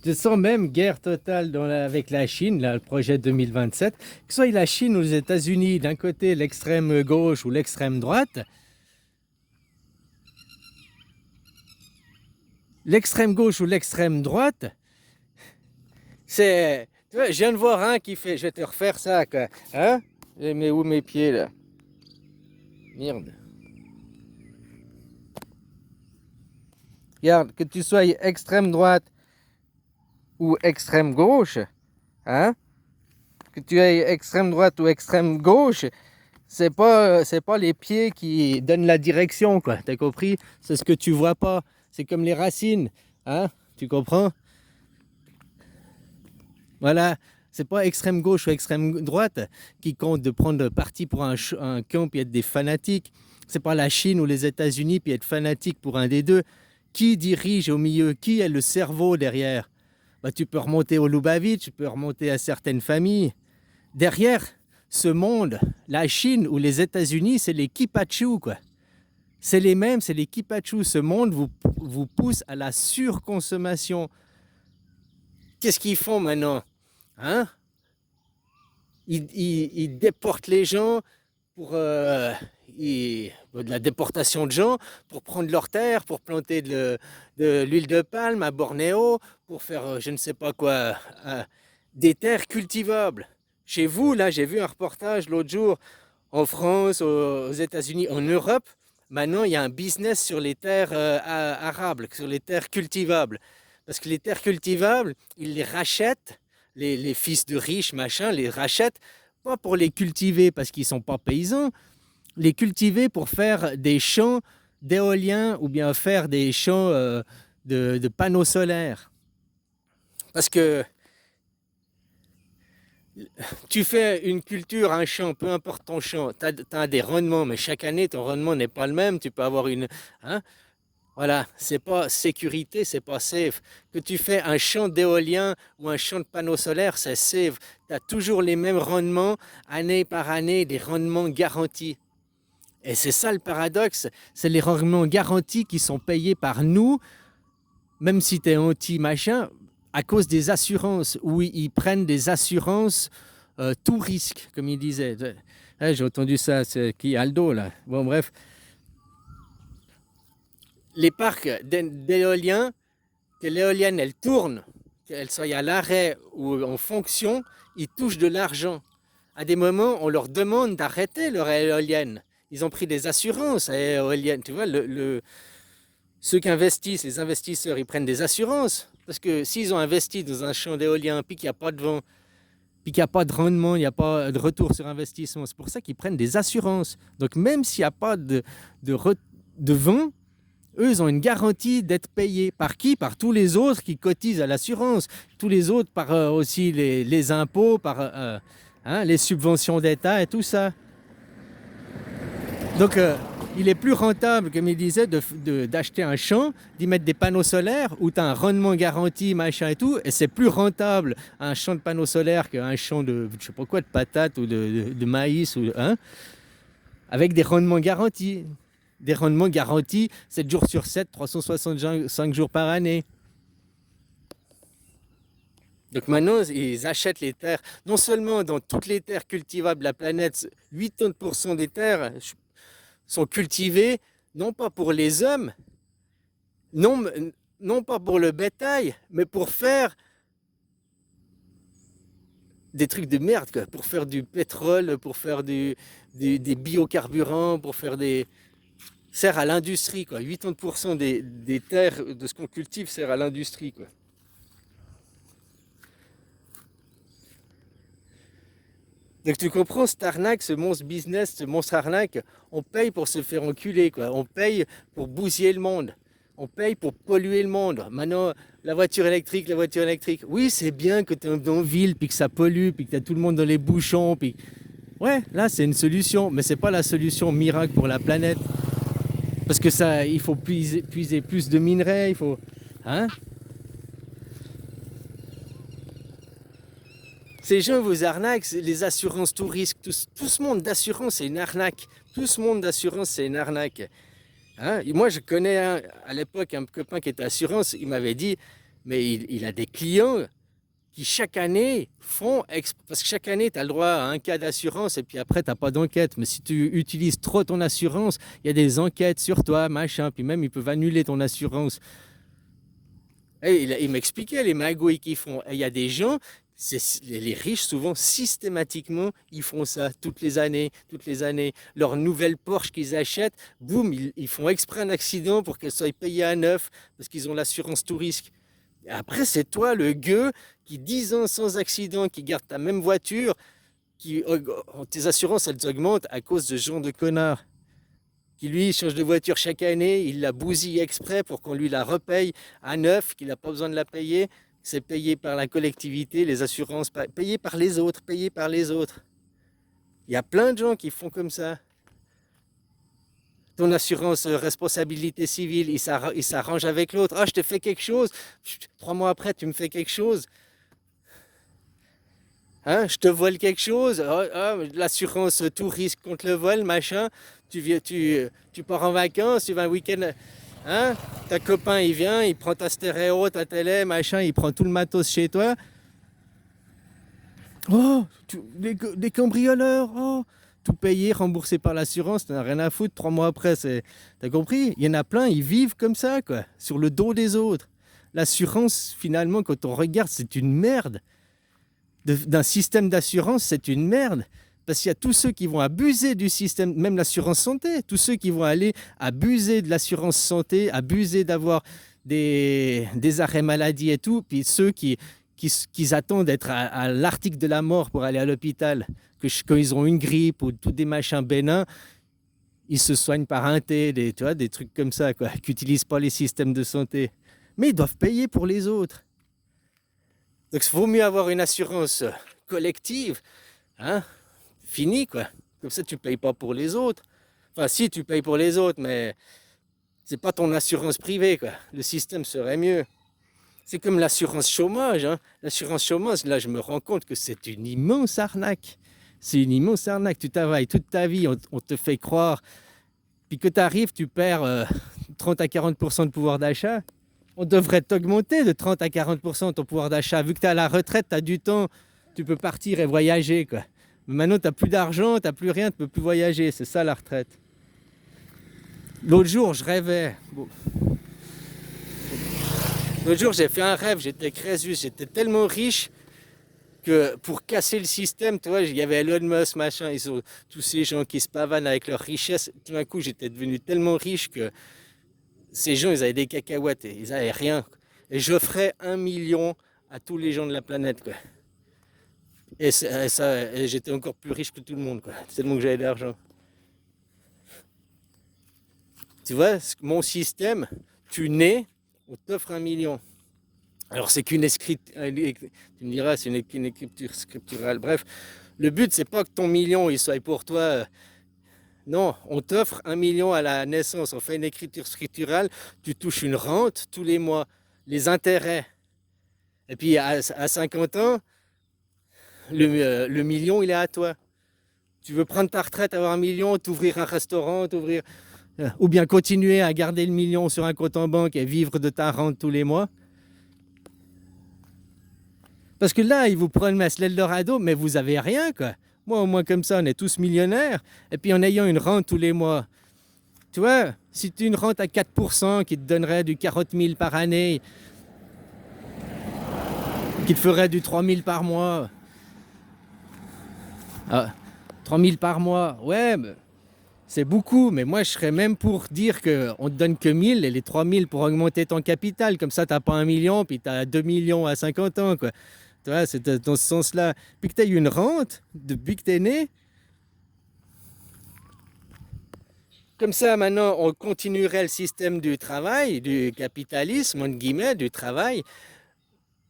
Je sens même guerre totale avec la Chine, là, le projet 2027. Que ce soit la Chine ou les États-Unis, d'un côté l'extrême gauche ou l'extrême droite, l'extrême gauche ou l'extrême droite, c'est... Tu vois, je viens de voir un qui fait... Je vais te refaire ça, quoi. Hein? Je mets où mes pieds, là? Merde. Regarde, que tu sois extrême droite ou extrême gauche, hein? Que tu aies extrême droite ou extrême gauche, c'est pas les pieds qui donnent la direction, quoi. T'as compris? C'est ce que tu vois pas. C'est comme les racines, hein? Tu comprends? Voilà. C'est pas extrême gauche ou extrême droite qui compte de prendre parti pour un camp puis être des fanatiques. C'est pas la Chine ou les États-Unis puis être fanatique pour un des deux. Qui dirige au milieu? Qui est le cerveau derrière? Bah, tu peux remonter au Lubavitch, tu peux remonter à certaines familles. Derrière ce monde, la Chine ou les États-Unis, c'est les Kipachu, quoi. C'est les mêmes, c'est les Kipachu. Ce monde vous pousse à la surconsommation. Qu'est-ce qu'ils font maintenant? Hein? Ils déportent les gens pour de la déportation de gens, pour prendre leurs terres, pour planter de l'huile de palme à Bornéo, pour faire je ne sais pas quoi, des terres cultivables. Chez vous, là, j'ai vu un reportage l'autre jour en France, aux États-Unis, en Europe. Maintenant, il y a un business sur les terres arables, sur les terres cultivables. Parce que les terres cultivables, ils les rachètent, les fils de riches, machin, les rachètent, pas pour les cultiver parce qu'ils ne sont pas paysans, les cultiver pour faire des champs d'éolien ou bien faire des champs de panneaux solaires. Parce que tu fais une culture, un champ, peu importe ton champ, tu as des rendements, mais chaque année, ton rendement n'est pas le même. Tu peux avoir une... Hein, voilà, c'est pas sécurité, c'est pas safe. Que tu fais un champ d'éolien ou un champ de panneaux solaires, c'est safe. Tu as toujours les mêmes rendements, année par année, des rendements garantis. Et c'est ça le paradoxe, c'est les rendements garantis qui sont payés par nous, même si tu es anti-machin, à cause des assurances, où ils prennent des assurances tout risque, comme ils disaient. J'ai entendu ça, c'est qui Aldo, là. Bon, bref. Les parcs d'éoliens, que l'éolienne, elle tourne, qu'elle soit à l'arrêt ou en fonction, ils touchent de l'argent. À des moments, on leur demande d'arrêter leur éolienne. Ils ont pris des assurances éoliennes. Tu vois, ceux qui investissent, les investisseurs, ils prennent des assurances. Parce que s'ils ont investi dans un champ d'éolien, puis qu'il n'y a pas de vent, puis qu'il n'y a pas de rendement, il n'y a pas de retour sur investissement, c'est pour ça qu'ils prennent des assurances. Donc même s'il n'y a pas de vent, eux, ils ont une garantie d'être payés. Par qui? Par tous les autres qui cotisent à l'assurance. Tous les autres par aussi les impôts, par les subventions d'État et tout ça. Donc, il est plus rentable, comme il disait, d'acheter un champ, d'y mettre des panneaux solaires où tu as un rendement garanti, machin et tout. Et c'est plus rentable un champ de panneaux solaires qu'un champ de, je sais pas quoi, de patates ou de maïs, ou, avec des rendements garantis. Des rendements garantis 7 jours sur 7, 365 jours par année. Donc maintenant, ils achètent les terres, non seulement dans toutes les terres cultivables de la planète, 80% des terres sont cultivées, non pas pour les hommes, non pas pour le bétail, mais pour faire des trucs de merde, quoi, pour faire du pétrole, pour faire des biocarburants, pour faire des... sert à l'industrie, quoi. 80% des terres de ce qu'on cultive sert à l'industrie, quoi. Donc tu comprends cette arnaque, ce monstre business, ce monstre arnaque, on paye pour se faire enculer, quoi. On paye pour bousiller le monde. On paye pour polluer le monde. Maintenant, la voiture électrique. Oui, c'est bien que tu es dans une ville, puis que ça pollue, puis que tu as tout le monde dans les bouchons, puis... Ouais, là, c'est une solution, mais c'est pas la solution miracle pour la planète. Parce que ça, il faut puiser plus de minerais, il faut... Hein? Ces gens vous arnaquent, les assurances, tout risque, tout ce monde d'assurance, c'est une arnaque. Tout ce monde d'assurance, c'est une arnaque. Hein? Et moi, je connais à l'époque un copain qui était assurance, il m'avait dit, mais il a des clients qui chaque année parce que chaque année tu as le droit à un cas d'assurance et puis après tu n'as pas d'enquête. Mais si tu utilises trop ton assurance, il y a des enquêtes sur toi, machin, puis même ils peuvent annuler ton assurance. Et il m'expliquait les magouilles qu'ils font. Il y a des gens, les riches souvent, systématiquement, ils font ça toutes les années. Leur nouvelle Porsche qu'ils achètent, boum, ils font exprès un accident pour qu'elle soit payée à neuf parce qu'ils ont l'assurance tout risque. Et après, c'est toi, le gueux, qui 10 ans sans accident, qui garde ta même voiture, tes assurances, elles augmentent à cause de ce genre de connard. Qui lui change de voiture chaque année, il la bousille exprès pour qu'on lui la repaye à neuf, qu'il n'a pas besoin de la payer. C'est payé par la collectivité, les assurances, payé par les autres. Il y a plein de gens qui font comme ça. Ton assurance responsabilité civile, il s'arrange avec l'autre. Ah, je te fais quelque chose. 3 mois après, tu me fais quelque chose. Hein, je te vole quelque chose. L'assurance tout risque contre le vol, machin. Tu pars en vacances, tu vas un week-end. Hein, ta copain, il vient, il prend ta stéréo, ta télé, machin, il prend tout le matos chez toi. Oh, des cambrioleurs, oh, tout payé, remboursé par l'assurance, t'en as rien à foutre, 3 mois après, t'as compris? Il y en a plein, ils vivent comme ça, quoi, sur le dos des autres. L'assurance, finalement, quand on regarde, c'est une merde. D'un système d'assurance, c'est une merde. Parce qu'il y a tous ceux qui vont abuser du système, même l'assurance santé, tous ceux qui vont aller abuser de l'assurance santé, abuser d'avoir des arrêts maladie et tout, puis ceux qui attendent d'être à l'article de la mort pour aller à l'hôpital, quand ils ont une grippe ou tous des machins bénins, ils se soignent par un thé, des trucs comme ça, quoi, qui n'utilisent pas les systèmes de santé. Mais ils doivent payer pour les autres. Donc il vaut mieux avoir une assurance collective, hein, fini, quoi. Comme ça, tu ne payes pas pour les autres. Enfin, si, tu payes pour les autres, mais c'est pas ton assurance privée, quoi. Le système serait mieux. C'est comme l'assurance chômage, hein. L'assurance chômage, là, je me rends compte que c'est une immense arnaque. C'est une immense arnaque. Tu travailles toute ta vie, on te fait croire. Puis que tu arrives, tu perds 30 à 40% de pouvoir d'achat. On devrait t'augmenter de 30 à 40% ton pouvoir d'achat. Vu que tu es à la retraite, tu as du temps, tu peux partir et voyager, quoi. Mais maintenant, tu n'as plus d'argent, tu n'as plus rien, tu ne peux plus voyager. C'est ça la retraite. L'autre jour, je rêvais. L'autre jour, j'ai fait un rêve, j'étais Crésus, j'étais tellement riche que pour casser le système, tu vois, il y avait Elon Musk, machin, ils ont tous ces gens qui se pavanent avec leur richesse. Tout d'un coup, j'étais devenu tellement riche que ces gens, ils avaient des cacahuètes, ils n'avaient rien. Et j'offrais 1 million à tous les gens de la planète, quoi. Et j'étais encore plus riche que tout le monde, quoi. Tellement que j'avais de l'argent. Tu vois, mon système, tu nais, on t'offre 1 million. Alors c'est qu'une écriture, tu me diras, c'est une écriture scripturale. Bref, le but, c'est pas que ton million, il soit pour toi. Non, on t'offre 1 million à la naissance. On fait une écriture scripturale, tu touches une rente tous les mois, les intérêts. Et puis à 50 ans, le million, il est à toi. Tu veux prendre ta retraite, avoir 1 million, t'ouvrir un restaurant, ou bien continuer à garder le million sur un compte en banque et vivre de ta rente tous les mois. Parce que là, ils vous promettent l'Eldorado, mais vous avez rien, quoi. Moi, au moins comme ça, on est tous millionnaires. Et puis en ayant une rente tous les mois. Tu vois, si tu as une rente à 4% qui te donnerait du 40 000 par année, qui te ferait du 3 000 par mois. 3 000 par mois, ouais, c'est beaucoup, mais moi je serais même pour dire qu'on te donne que 1 000 et les 3 000 pour augmenter ton capital. Comme ça, tu n'as pas 1 million, puis tu as 2 millions à 50 ans, quoi. Tu vois, c'est dans ce sens-là. Puis que tu as eu une rente depuis que tu es né. Comme ça, maintenant, on continuerait le système du travail, du capitalisme, entre guillemets, du travail.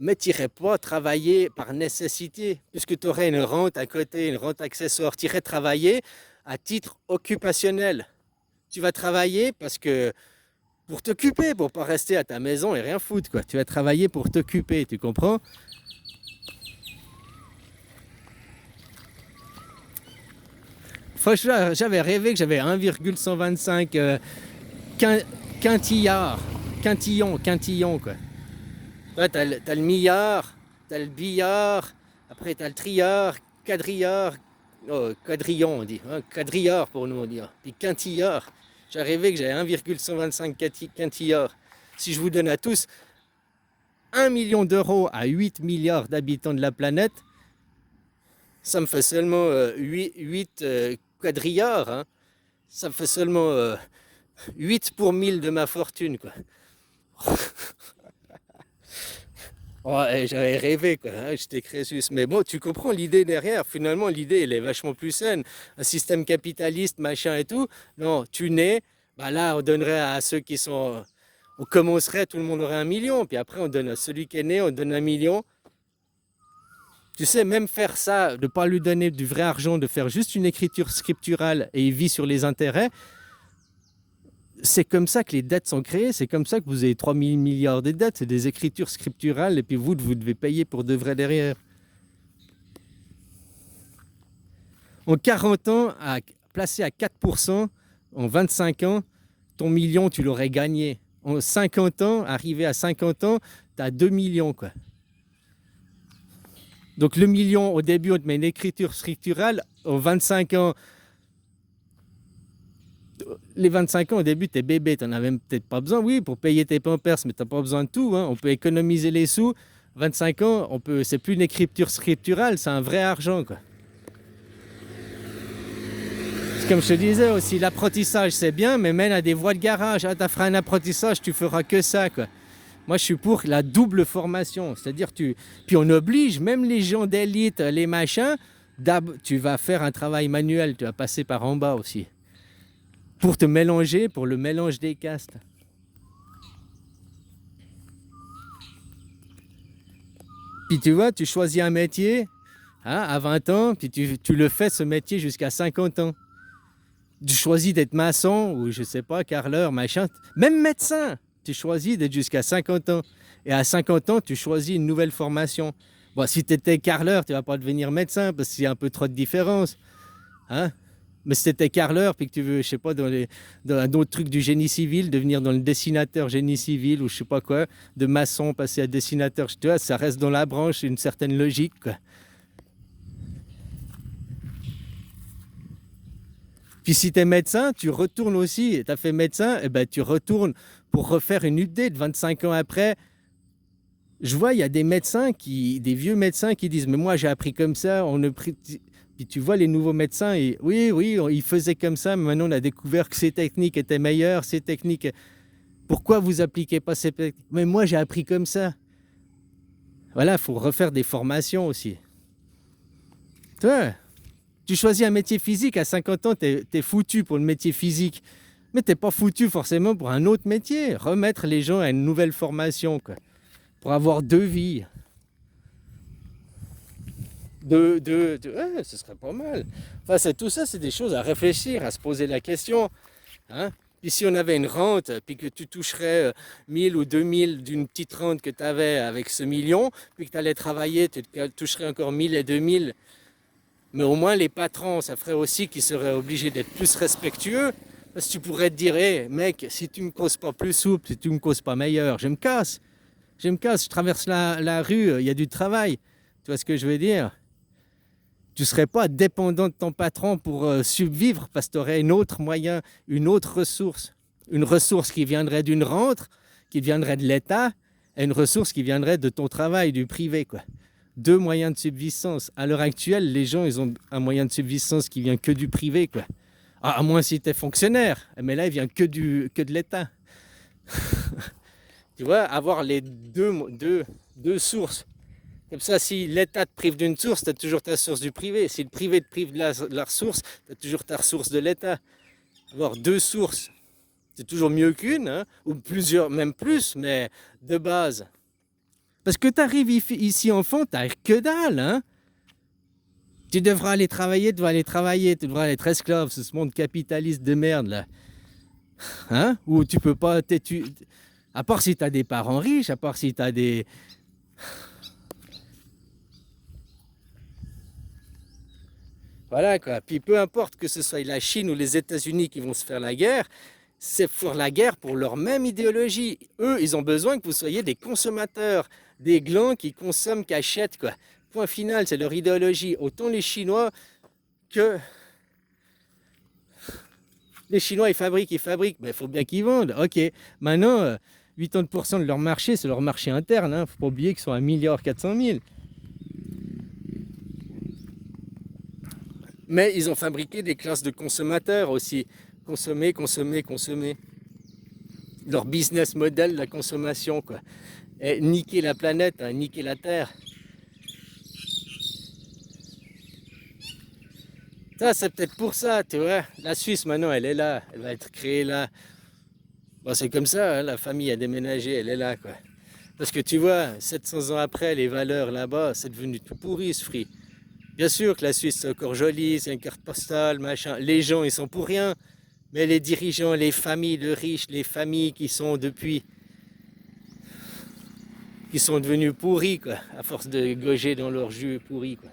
Mais tu n'irais pas travailler par nécessité, puisque tu aurais une rente à côté, une rente accessoire. Tu irais travailler à titre occupationnel. Tu vas travailler parce que pour t'occuper, pour pas rester à ta maison et rien foutre, quoi. Tu vas travailler pour t'occuper, tu comprends? Franchement, j'avais rêvé que j'avais 1,125 quintillons, quoi. Là, t'as le milliard, t'as le billard, après t'as le triard, quadrillard, oh, quadrillon on dit, hein, quadrillard pour nous on dit, hein. Puis quintillard. J'ai rêvé que j'avais 1,125 quintillards. Si je vous donne à tous 1 million d'euros à 8 milliards d'habitants de la planète, ça me fait seulement 8 quadrillards, hein. Ça me fait seulement 8 pour 1000 de ma fortune, quoi. Ouais, j'avais rêvé, quoi, hein, j'étais Crésus. Mais bon, tu comprends l'idée derrière. Finalement, l'idée, elle est vachement plus saine. Un système capitaliste, machin et tout. Non, tu nais, bah là, on donnerait à ceux qui sont. On commencerait, tout le monde aurait 1 million. Puis après, on donne à celui qui est né, on donne 1 million. Tu sais, même faire ça, de ne pas lui donner du vrai argent, de faire juste une écriture scripturale et il vit sur les intérêts, c'est comme ça que les dettes sont créées, c'est comme ça que vous avez 3000 milliards de dettes, c'est des écritures scripturales et puis vous devez payer pour de vrai derrière. En 40 ans, placé à 4%, en 25 ans, ton million, tu l'aurais gagné. En 50 ans, arrivé à 50 ans, tu as 2 millions, quoi. Donc le million, au début, on te met une écriture scripturale. En 25 ans, les 25 ans, au début, t'es bébé, t'en as même peut-être pas besoin, oui, pour payer tes pampers, mais t'as pas besoin de tout, hein. On peut économiser les sous. 25 ans, c'est plus une écriture scripturale, c'est un vrai argent, quoi. Comme je te disais aussi, l'apprentissage c'est bien, mais mène à des voies de garage. Ah, tu feras un apprentissage, tu feras que ça, quoi. Moi, je suis pour la double formation, c'est-à-dire puis on oblige même les gens d'élite, les machins, tu vas faire un travail manuel, tu vas passer par en bas aussi, pour te mélanger, pour le mélange des castes. Puis tu vois, tu choisis un métier, hein, à 20 ans, puis tu le fais ce métier jusqu'à 50 ans. Tu choisis d'être maçon ou je sais pas, carreleur, machin, même médecin, tu choisis d'être jusqu'à 50 ans. Et à 50 ans, tu choisis une nouvelle formation. Bon, si tu étais carreleur, tu vas pas devenir médecin parce qu'il y a un peu trop de différence, hein. Mais si tu étais carreleur puis que tu veux, je sais pas, dans un autre truc du génie civil, devenir dans le dessinateur génie civil ou je sais pas quoi, de maçon passer à dessinateur, tu vois, ça reste dans la branche une certaine logique, quoi. Puis si tu es médecin, tu retournes aussi, tu as fait médecin, et ben tu retournes pour refaire une update 25 ans après. Je vois, il y a des médecins, des vieux médecins qui disent « Mais moi, j'ai appris comme ça, on ne prie... » Puis tu vois les nouveaux médecins, et oui, ils faisaient comme ça, mais maintenant on a découvert que ces techniques étaient meilleures, ces techniques... Pourquoi vous appliquez pas ces techniques? Mais moi, j'ai appris comme ça. Voilà, il faut refaire des formations aussi. Toi, tu choisis un métier physique, à 50 ans, t'es foutu pour le métier physique. Mais t'es pas foutu forcément pour un autre métier. Remettre les gens à une nouvelle formation, quoi. Pour avoir deux vies. Ouais, ce serait pas mal. Enfin, tout ça, c'est des choses à réfléchir, à se poser la question, hein. Puis si on avait une rente, puis que tu toucherais 1000 ou 2000 d'une petite rente que tu avais avec ce million, puis que tu allais travailler, tu toucherais encore 1000 et 2000. Mais au moins, les patrons, ça ferait aussi qu'ils seraient obligés d'être plus respectueux. Parce que tu pourrais te dire, hey, mec, si tu me causes pas plus souple, si tu me causes pas meilleur, je me casse. Je traverse la rue, il y a du travail. Tu vois ce que je veux dire? Tu ne serais pas dépendant de ton patron pour subvivre parce que tu aurais un autre moyen, une autre ressource. Une ressource qui viendrait d'une rente, qui viendrait de l'État, et une ressource qui viendrait de ton travail, du privé, quoi. Deux moyens de subsistance. À l'heure actuelle, les gens, ils ont un moyen de subsistance qui vient que du privé, quoi. Ah, à moins si tu es fonctionnaire, mais là, il vient que de l'État. Tu vois, avoir les deux sources. Comme ça, si l'État te prive d'une source, tu as toujours ta source du privé. Si le privé te prive de la ressource, tu as toujours ta ressource de l'État. Avoir deux sources, c'est toujours mieux qu'une, hein, ou plusieurs, même plus, mais de base. Parce que tu arrives ici enfant, tu n'as que dalle, hein. Tu devras aller travailler, tu devras être esclave, c'est ce monde capitaliste de merde, là. Hein? Où tu peux pas... À part si tu as des parents riches, à part si tu as des... Voilà, quoi. Puis peu importe que ce soit la Chine ou les États-Unis qui vont se faire la guerre, c'est pour la guerre pour leur même idéologie. Eux, ils ont besoin que vous soyez des consommateurs, des glands qui consomment, qui achètent, quoi. Point final, c'est leur idéologie. Autant les Chinois que... Les Chinois, ils fabriquent, mais il faut bien qu'ils vendent. Ok, maintenant, 80% de leur marché, c'est leur marché interne. Hein. Faut pas oublier qu'ils sont à 1,4 milliard. Mais ils ont fabriqué des classes de consommateurs aussi. Consommer, consommer, consommer. Leur business model, la consommation, quoi. Et niquer la planète, hein, niquer la Terre. Ça, c'est peut-être pour ça, tu vois. La Suisse, maintenant, elle est là. Elle va être créée là. Bon, c'est comme ça, hein, la famille a déménagé, elle est là, quoi. Parce que tu vois, 700 ans après, les valeurs là-bas, c'est devenu tout pourri, ce fric. Bien sûr que la Suisse, c'est encore joli, c'est une carte postale, machin. Les gens, ils sont pour rien. Mais les dirigeants, les familles de riches, les familles qui sont depuis, qui sont devenus pourris, quoi, à force de goger dans leur jus pourri, quoi.